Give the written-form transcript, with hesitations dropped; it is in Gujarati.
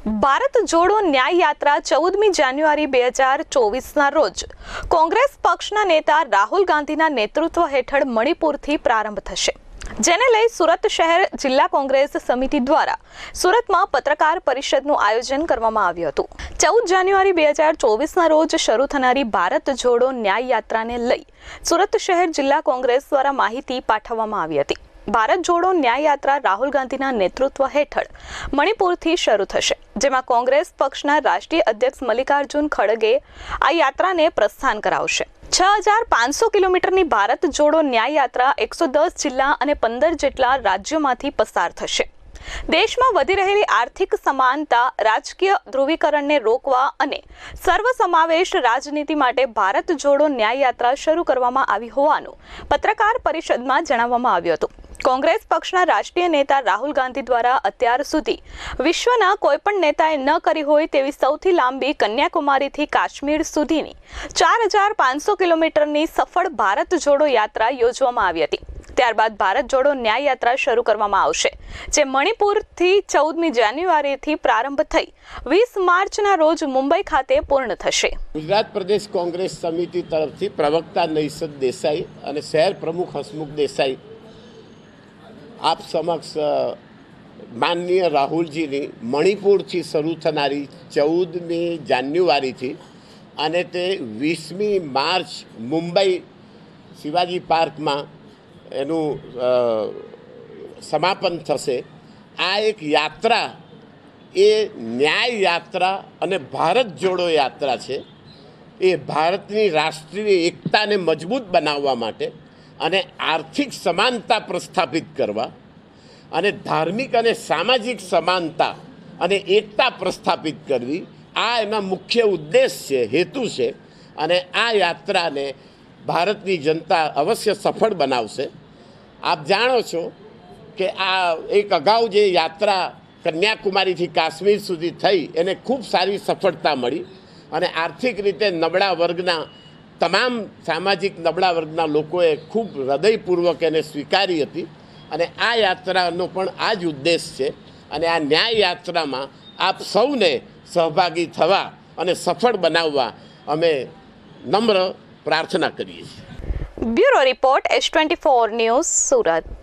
ભારત જોડો ન્યાય યાત્રા 14મી જાન્યુઆરી 2024ના રોજ કોંગ્રેસ પક્ષના નેતા રાહુલ ગાંધીના નેતૃત્વ હેઠળ મણિપુરથી પ્રારંભ થશે, જેને લઈ સુરત શહેર જિલ્લા કોંગ્રેસ સમિતિ દ્વારા સુરતમાં પત્રકાર પરિષદનું આયોજન કરવામાં આવ્યું હતું। 14 જાન્યુઆરી 2024ના રોજ શરૂ થનારી ભારત જોડો ન્યાય યાત્રાને લઈ સુરત શહેર જિલ્લા કોંગ્રેસ દ્વારા માહિતી પાઠવવામાં આવી હતી। ભારત જોડો ન્યાય યાત્રા રાહુલ ગાંધીના નેતૃત્વ હેઠળ મણિપુરથી શરૂ થશે, જેમાં કોંગ્રેસ પક્ષના રાષ્ટ્રીય અધ્યક્ષ મલ્લિકાર્જુન ખડગે આ યાત્રાને પ્રસ્થાન કરાવશે। 6500 કિલોમીટરની ભારત જોડો ન્યાય યાત્રા 110 જિલ્લા અને 15 જેટલા રાજ્યોમાંથી પસાર થશે। દેશમાં વધી રહેલી આર્થિક સમાનતા, રાજકીય ધ્રુવીકરણને રોકવા અને સર્વસમાવેશ રાજનીતિ માટે ભારત જોડો ન્યાય યાત્રા શરૂ કરવામાં આવી હોવાનું પત્રકાર પરિષદમાં જણાવવામાં આવ્યું હતું। કોંગ્રેસ પક્ષના રાષ્ટ્રીય નેતા રાહુલ ગાંધી દ્વારા અત્યાર સુધી વિશ્વના કોઈપણ નેતાએ ન કરી હોય તેવી સૌથી લાંબી કન્યાકુમારીથી કાશ્મીર સુધીની 4500 કિલોમીટરની સફળ ભારત જોડો યાત્રા યોજવામાં આવી હતી। ત્યારબાદ ભારત જોડો ન્યાય યાત્રા શરૂ કરવામાં આવશે, જે મણિપુરથી 14મી જાન્યુઆરીથી પ્રારંભ થઈ 20 માર્ચના રોજ મુંબઈ ખાતે પૂર્ણ થશે। ગુજરાત પ્રદેશ કોંગ્રેસ સમિતિ તરફથી પ્રવક્તા નૈસદ દેસાઈ અને શહેર પ્રમુખ હસમુખ દેસાઈ આપ સમક્ષ માનનીય રાહુલજીની મણિપુરથી શરૂ થનારી 14મી જાન્યુઆરીથી અને તે 20મી માર્ચ મુંબઈ શિવાજી પાર્કમાં એનું સમાપન થશે। આ એક યાત્રા એ ન્યાય યાત્રા અને ભારત જોડો યાત્રા છે। એ ભારતની રાષ્ટ્રીય એકતાને મજબૂત બનાવવા માટે અને આર્થિક સમાનતા પ્રસ્થાપિત કરવા અને ધાર્મિક અને સામાજિક સમાનતા અને એકતા પ્રસ્થાપિત કરવી, આ એના મુખ્ય ઉદ્દેશ છે, હેતુ છે। અને આ યાત્રાને ભારતની જનતા અવશ્ય સફળ બનાવશે। આપ જાણો છો કે આ એક અગાઉ જે યાત્રા કન્યાકુમારીથી કાશ્મીર સુધી થઈ એને ખૂબ સારી સફળતા મળી અને આર્થિક રીતે નબળા વર્ગના તમામ સામાજિક નબળા વર્ગના લોકોએ ખૂબ હૃદયપૂર્વક એને સ્વીકારી હતી અને આ યાત્રાનો પણ આ જ ઉદ્દેશ છે અને આ ન્યાય યાત્રામાં આપ સૌને સહભાગી થવા અને સફળ બનાવવા અમે નમ્ર પ્રાર્થના કરીએ છીએ। Bureau report S24 news Surat.